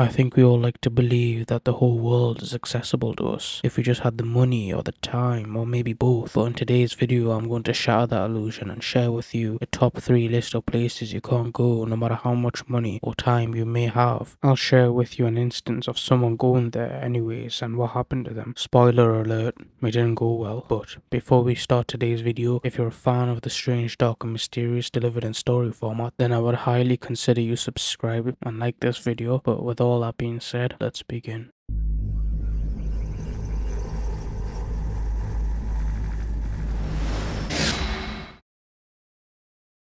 I think we all like to believe that the whole world is accessible to us if we just had the money or the time or maybe both. But in today's video, I'm going to shatter that illusion and share with you a top 3 list of places you can't go no matter how much money or time you may have. I'll share with you an instance of someone going there anyways and what happened to them. Spoiler alert, it didn't go well. But before we start today's video, if you're a fan of the strange, dark and mysterious delivered in story format, then I would highly consider you subscribe and like this video. But with all that being said, let's begin.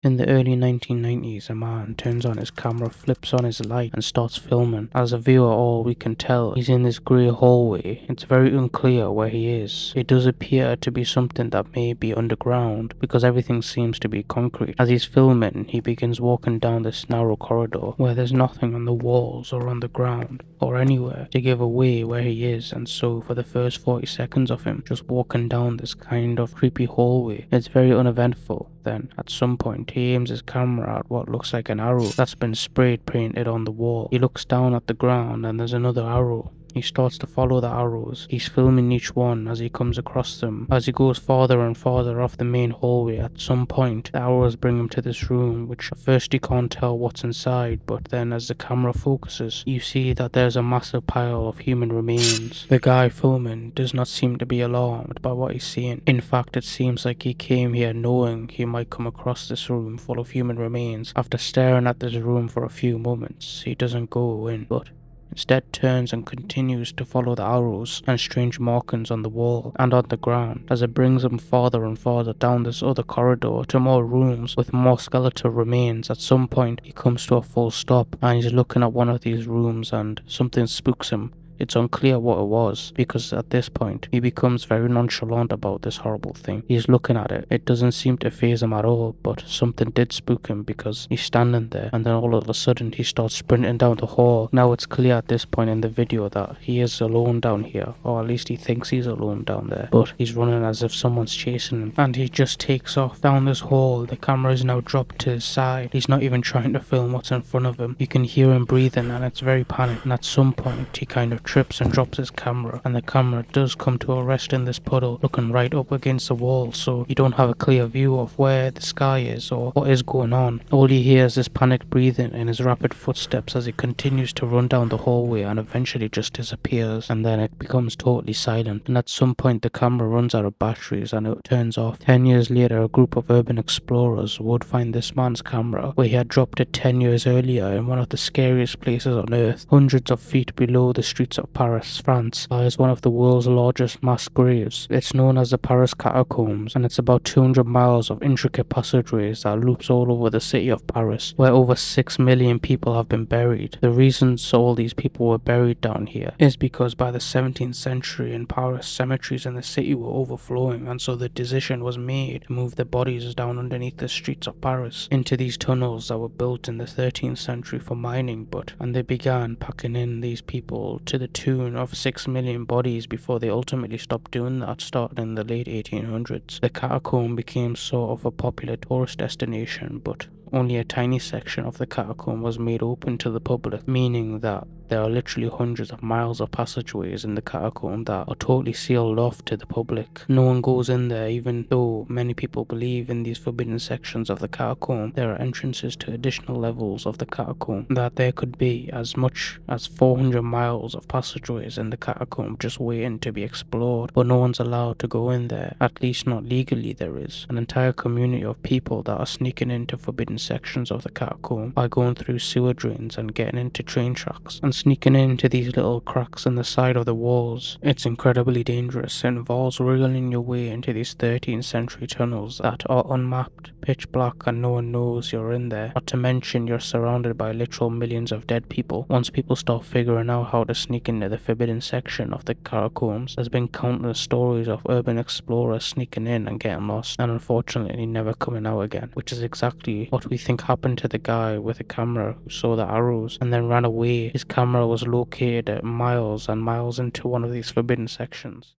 In the early 1990s, a man turns on his camera, flips on his light, and starts filming. As a viewer, all we can tell, he's in this grey hallway. It's very unclear where he is. It does appear to be something that may be underground, because everything seems to be concrete. As he's filming, he begins walking down this narrow corridor, where there's nothing on the walls or on the ground, or anywhere to give away where he is, and so for the first 40 seconds of him just walking down this kind of creepy hallway, it's very uneventful. Then, at some point, he aims his camera at what looks like an arrow that's been sprayed painted on the wall. He looks down at the ground and there's another arrow. He starts to follow the arrows. He's filming each one as he comes across them. As he goes farther and farther off the main hallway, at some point, the arrows bring him to this room, which at first you can't tell what's inside, but then as the camera focuses, you see that there's a massive pile of human remains. The guy filming does not seem to be alarmed by what he's seeing. In fact, it seems like he came here knowing he might come across this room full of human remains. After staring at this room for a few moments, he doesn't go in, but instead turns and continues to follow the arrows and strange markings on the wall and on the ground as it brings him farther and farther down this other corridor to more rooms with more skeletal remains. At some point he comes to a full stop and he's looking at one of these rooms and something spooks him. It's unclear what it was, because at this point, he becomes very nonchalant about this horrible thing. He's looking at it. It doesn't seem to faze him at all, but something did spook him because he's standing there and then all of a sudden he starts sprinting down the hall. Now it's clear at this point in the video that he is alone down here, or at least he thinks he's alone down there, but he's running as if someone's chasing him and he just takes off down this hall. The camera is now dropped to his side. He's not even trying to film what's in front of him. You can hear him breathing and it's very panicked, and at some point he kind of trips and drops his camera, and the camera does come to a rest in this puddle, looking right up against the wall, so you don't have a clear view of where the sky is or what is going on. All you hear is this panicked breathing and his rapid footsteps as he continues to run down the hallway and eventually just disappears, and then it becomes totally silent. And at some point the camera runs out of batteries and it turns off. 10 years later, a group of urban explorers would find this man's camera where he had dropped it 10 years earlier in one of the scariest places on earth. Hundreds of feet below the streets of Paris, France, lies one of the world's largest mass graves. It's known as the Paris Catacombs, and it's about 200 miles of intricate passageways that loops all over the city of Paris, where over 6 million people have been buried. The reasons all these people were buried down here is because by the 17th century in Paris, cemeteries in the city were overflowing, and so the decision was made to move the bodies down underneath the streets of Paris into these tunnels that were built in the 13th century for mining, and they began packing in these people to the tune of 6 million bodies before they ultimately stopped doing that, starting in the late 1800s. The catacomb became sort of a popular tourist destination, but only a tiny section of the catacomb was made open to the public, meaning that there are literally hundreds of miles of passageways in the catacomb that are totally sealed off to the public. No one goes in there, even though many people believe in these forbidden sections of the catacomb. There are entrances to additional levels of the catacomb, that there could be as much as 400 miles of passageways in the catacomb just waiting to be explored, but no one's allowed to go in there, at least not legally. There is an entire community of people that are sneaking into forbidden sections of the catacomb by going through sewer drains and getting into train tracks and sneaking into these little cracks in the side of the walls. It's incredibly dangerous. It involves wriggling your way into these 13th century tunnels that are unmapped, pitch black, and no one knows you're in there. Not to mention you're surrounded by literal millions of dead people. Once people start figuring out how to sneak into the forbidden section of the catacombs, there's been countless stories of urban explorers sneaking in and getting lost, and unfortunately never coming out again, which is exactly what we think happened to the guy with the camera who saw the arrows and then ran away. His camera was located at miles and miles into one of these forbidden sections.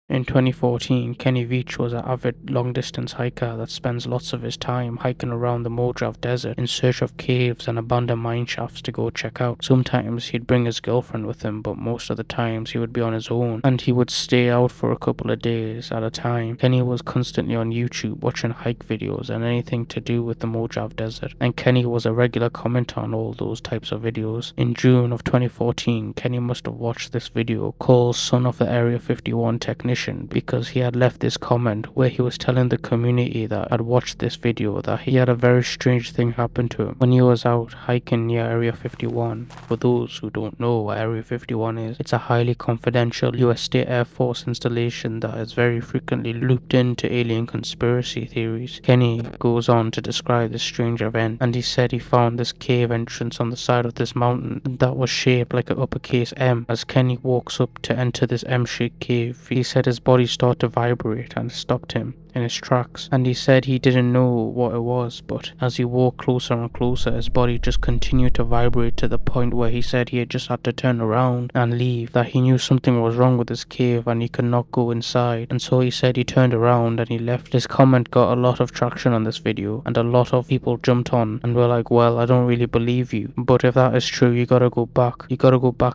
In 2014, Kenny Veach was an avid long-distance hiker that spends lots of his time hiking around the Mojave Desert in search of caves and abandoned mine shafts to go check out. Sometimes he'd bring his girlfriend with him, but most of the times he would be on his own, and he would stay out for a couple of days at a time. Kenny was constantly on YouTube watching hike videos and anything to do with the Mojave Desert, and Kenny was a regular commenter on all those types of videos. In June of 2014, Kenny must have watched this video called Son of the Area 51 Technician, because he had left this comment where he was telling the community that had watched this video that he had a very strange thing happen to him when he was out hiking near Area 51. For those who don't know what Area 51 is, it's a highly confidential US State Air Force installation that is very frequently looped into alien conspiracy theories. Kenny goes on to describe this strange event, and he said he found this cave entrance on the side of this mountain that was shaped like an uppercase M. As Kenny walks up to enter this M-shaped cave, he said his body started to vibrate and stopped him in his tracks, and he said he didn't know what it was, but as he walked closer and closer, his body just continued to vibrate to the point where he said he had just had to turn around and leave, that he knew something was wrong with his cave and he could not go inside, and so he said he turned around and he left. This comment got a lot of traction on this video, and a lot of people jumped on and were like, well, I don't really believe you, but if that is true, you gotta go back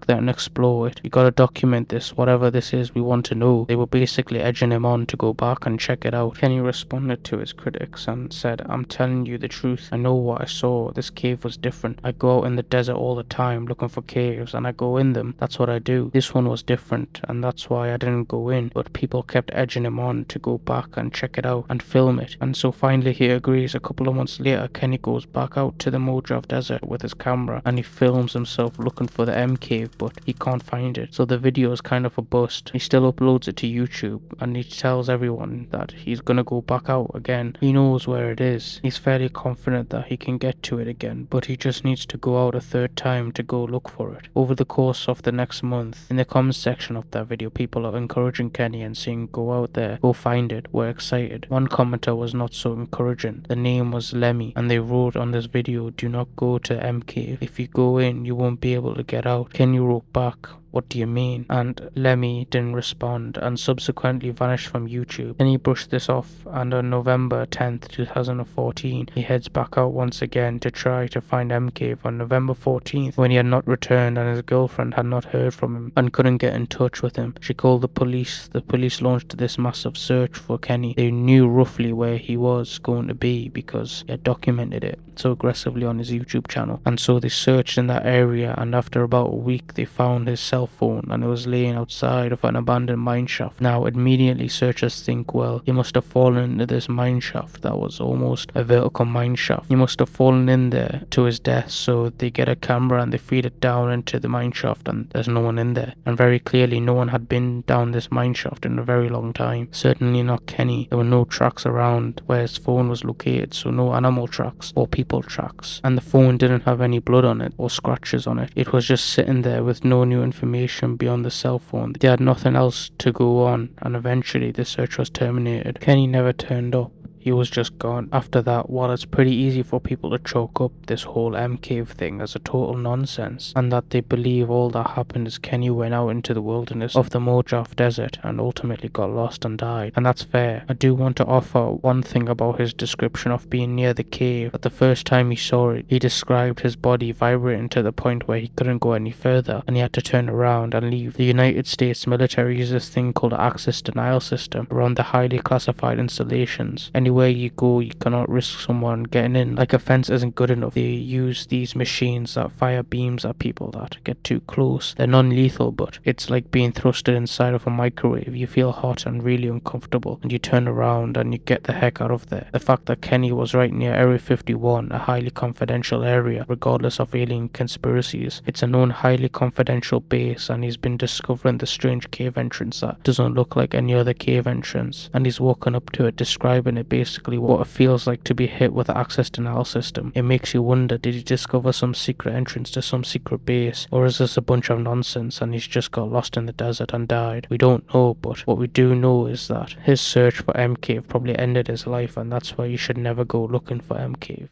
there and explore it. You gotta document this, whatever this is, we want to know. They were basically edging him on to go back and check it out. Kenny responded to his critics and said, I'm telling you the truth. I know what I saw. This cave was different. I go out in the desert all the time looking for caves and I go in them. That's what I do. This one was different and that's why I didn't go in. But people kept edging him on to go back and check it out and film it. And so finally he agrees. A couple of months later, Kenny goes back out to the Mojave Desert with his camera and he films himself looking for the M cave, but he can't find it. So the video is kind of a bust. He still uploads it to YouTube and he tells everyone that he's gonna go back out again. He knows where it is. He's fairly confident that he can get to it again, but he just needs to go out a third time to go look for it. Over the course of the next month, in the comments section of that video, people are encouraging Kenny and saying, go out there, go find it, we're excited. One commenter was not so encouraging. The name was Lemmy, and they wrote on this video, do not go to M Cave. If you go in, you won't be able to get out. Kenny wrote back, what do you mean? And Lemmy didn't respond and subsequently vanished from YouTube. Then he brushed this off, and on November 10th, 2014, he heads back out once again to try to find M Cave. On November 14th, when he had not returned and his girlfriend had not heard from him and couldn't get in touch with him, she called the police. The police launched this massive search for Kenny. They knew roughly where he was going to be because he had documented it so aggressively on his YouTube channel. And so they searched in that area, and after about a week, they found his cell phone and it was laying outside of an abandoned mine shaft. Now immediately searchers think, well, he must have fallen into this mine shaft that was almost a vertical mine shaft. He must have fallen in there to his death, so they get a camera and they feed it down into the mine shaft and there's no one in there. And very clearly no one had been down this mine shaft in a very long time. Certainly not Kenny. There were no tracks around where his phone was located, so no animal tracks or people tracks. And the phone didn't have any blood on it or scratches on it. It was just sitting there with no new information beyond the cell phone. They had nothing else to go on, and eventually the search was terminated. Kenny never turned up. He was just gone. After that, while it's pretty easy for people to chalk up this whole M Cave thing as a total nonsense, and that they believe all that happened is Kenny went out into the wilderness of the Mojave Desert and ultimately got lost and died, and that's fair. I do want to offer one thing about his description of being near the cave. That the first time he saw it, he described his body vibrating to the point where he couldn't go any further and he had to turn around and leave. The United States military uses this thing called the access denial system around the highly classified installations. Anywhere you go, you cannot risk someone getting in. Like a fence isn't good enough. They use these machines that fire beams at people that get too close. They're non-lethal, but it's like being thrusted inside of a microwave. You feel hot and really uncomfortable, and you turn around and you get the heck out of there. The fact that Kenny was right near Area 51, a highly confidential area, regardless of alien conspiracies, it's a known highly confidential base, and he's been discovering the strange cave entrance that doesn't look like any other cave entrance, and he's walking up to it, describing it basically what it feels like to be hit with the access denial system. It makes you wonder, did he discover some secret entrance to some secret base, or is this a bunch of nonsense and he's just got lost in the desert and died? We don't know, but what we do know is that his search for M Cave probably ended his life, and that's why you should never go looking for M Cave.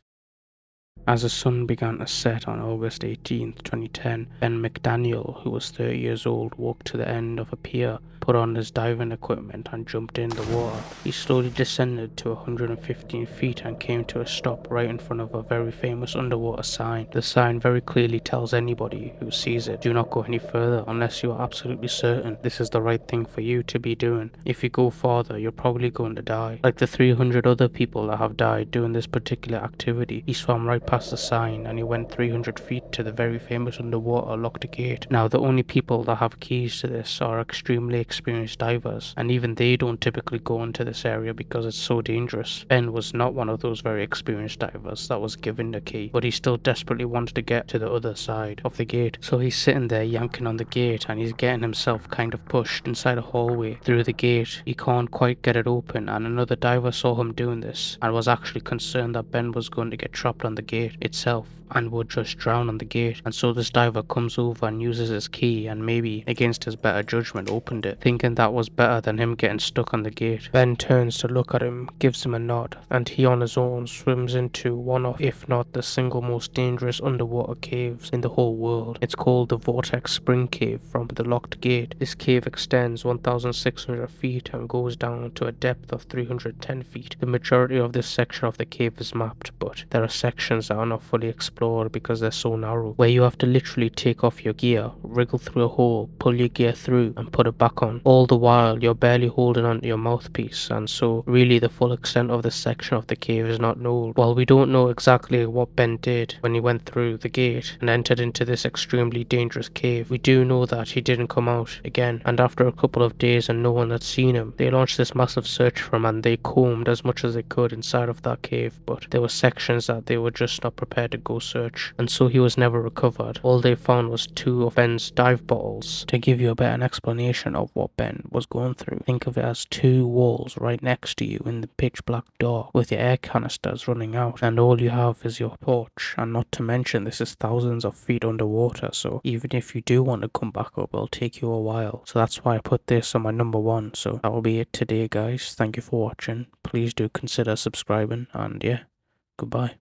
As the sun began to set on August 18th, 2010, Ben McDaniel, who was 30 years old, walked to the end of a pier, put on his diving equipment and jumped in the water. He slowly descended to 115 feet and came to a stop right in front of a very famous underwater sign. The sign very clearly tells anybody who sees it, do not go any further unless you are absolutely certain this is the right thing for you to be doing. If you go farther, you're probably going to die. Like the 300 other people that have died doing this particular activity, he swam right past the sign and he went 300 feet to the very famous underwater locked gate. Now, the only people that have keys to this are extremely experienced divers, and even they don't typically go into this area because it's so dangerous. Ben was not one of those very experienced divers that was given the key, but he still desperately wanted to get to the other side of the gate. So he's sitting there yanking on the gate and he's getting himself kind of pushed inside a hallway through the gate. He can't quite get it open, and another diver saw him doing this and was actually concerned that Ben was going to get trapped on the gate itself and would just drown on the gate. And so this diver comes over and uses his key and maybe against his better judgment opened it, thinking that was better than him getting stuck on the gate. Ben turns to look at him, gives him a nod, and he on his own swims into one of, if not the single most dangerous underwater caves in the whole world. It's called the Vortex Spring Cave from the locked gate. This cave extends 1,600 feet and goes down to a depth of 310 feet. The majority of this section of the cave is mapped, but there are sections that are not fully explored because they're so narrow, where you have to literally take off your gear, wriggle through a hole, pull your gear through and put it back on. All the while you're barely holding onto your mouthpiece, and so really the full extent of this section of the cave is not known. While we don't know exactly what Ben did when he went through the gate and entered into this extremely dangerous cave, we do know that he didn't come out again, and after a couple of days and no one had seen him, they launched this massive search for him and they combed as much as they could inside of that cave, but there were sections that they were just not prepared to go search, and so he was never recovered. All they found was 2 of Ben's dive bottles. To give you a better explanation of what Ben was going through, think of it as 2 walls right next to you in the pitch black dark with your air canisters running out, and all you have is your torch. And not to mention this is thousands of feet underwater, so even if you do want to come back up, it'll take you a while. So that's why I put this on my number 1. So that will be it today, guys. Thank you for watching. Please do consider subscribing, and yeah, goodbye.